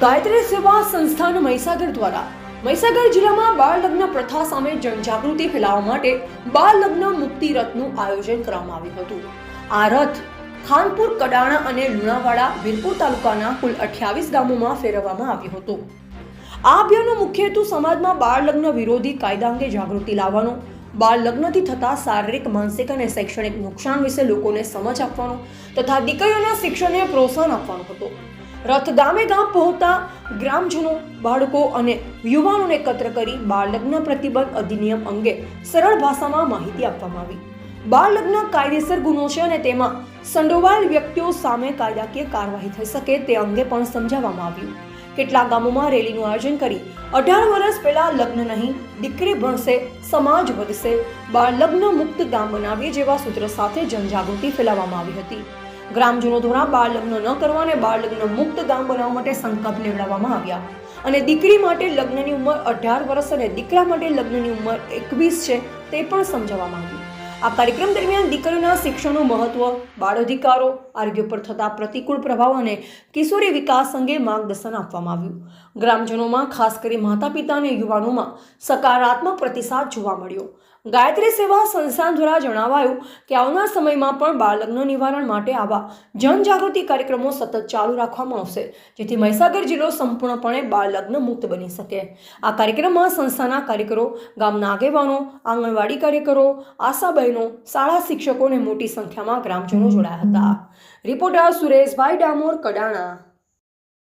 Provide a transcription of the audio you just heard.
ગાયત્રી સેવા સંસ્થાન મહીસાગર દ્વારા મહીસાગર જિલ્લામાં બાળ લગ્ન પ્રથા સામે જનજાગૃતિ ફેલાવવા માટે બાળ લગ્ન મુક્તિ રથનું આયોજન કરવામાં આવ્યું હતું। આ રથ ખાનપુર, કડાણા અને લુણાવાડા, વીરપુર તાલુકાના કુલ 28 ગામોમાં ફેરવવામાં આવ્યું હતું। આ અભિયાનનો મુખ્ય હેતુ સમાજમાં બાળ લગ્ન વિરોધી કાયદા અંગે જાગૃતિ લાવવાનો, બાળ લગ્નથી થતા શારીરિક, માનસિક અને શૈક્ષણિક નુકસાન વિશે લોકોને સમજ આપવાનો તથા દીકરીઓના શિક્ષણને પ્રોત્સાહન આપવાનો હતો। રથ ગામે ગામ પહોંચતા ગ્રામજનો, બાળકો અને યુવાનોને એકત્ર કરી બાળ લગ્ન પ્રતિબંધ અધિનિયમ અંગે સરળ ભાષામાં માહિતી આપવામાં આવી। બાળ લગ્ન કાયદેસર ગુનો છે અને તેમાં સંડોવાયેલ વ્યક્તિઓ સામે કાયદાકીય કાર્યવાહી થઈ શકે તે અંગે પણ સમજાવવામાં આવ્યું। કેટલાક ગામોમાં રેલીનું આયોજન કરી 18 વર્ષ પહેલા લગ્ન નહીં, દીકરી ભણશે, સમાજ વધશે, બાળ લગ્ન મુક્ત ગામ બનાવીએ જેવા સૂત્ર સાથે જનજાગૃતિ ફેલાવવામાં આવી હતી। ગ્રામજનો દ્વારા બાળ લગ્ન ન કરવા અને બાળ લગ્ન મુક્ત ગામ બનાવવા માટે સંકલ્પ લેવડાવવામાં આવ્યા અને દીકરી માટે લગ્નની ઉંમર 18 વર્ષ અને દીકરા માટે લગ્નની ઉંમર 21 છે તે પણ સમજાવવામાં આવ્યું। આ કાર્યક્રમ દરમિયાન દીકરીઓના શિક્ષણનું મહત્વ, બાળ અધિકારો, આરોગ્ય પર થતા પ્રતિકૂળ પ્રભાવ અને કિશોરી વિકાસ અંગે માર્ગદર્શન આપવામાં આવ્યું। ગ્રામજનોમાં ખાસ કરી માતા પિતા અને યુવાનોમાં સકારાત્મક પ્રતિસાદ જોવા મળ્યો। ગાયત્રી સેવા સંસ્થાન દ્વારા જણાવાયું કે આવનાર સમયમાં પણ બાળ લગ્ન નિવારણ માટે આવા જનજાગૃતિ કાર્યક્રમો સતત ચાલુ રાખવામાં આવશે જેથી મહીસાગર જિલ્લો સંપૂર્ણપણે બાળ લગ્ન મુક્ત બની શકે। આ કાર્યક્રમમાં સંસ્થાના કાર્યકરો, ગામના આગેવાનો, આંગણવાડી કાર્યકરો, આશા બહેનો, શાળા શિક્ષકો અને મોટી સંખ્યામાં ગ્રામજનો જોડાયા હતા। રિપોર્ટર સુરેશભાઈ ડામોર, કડાણા।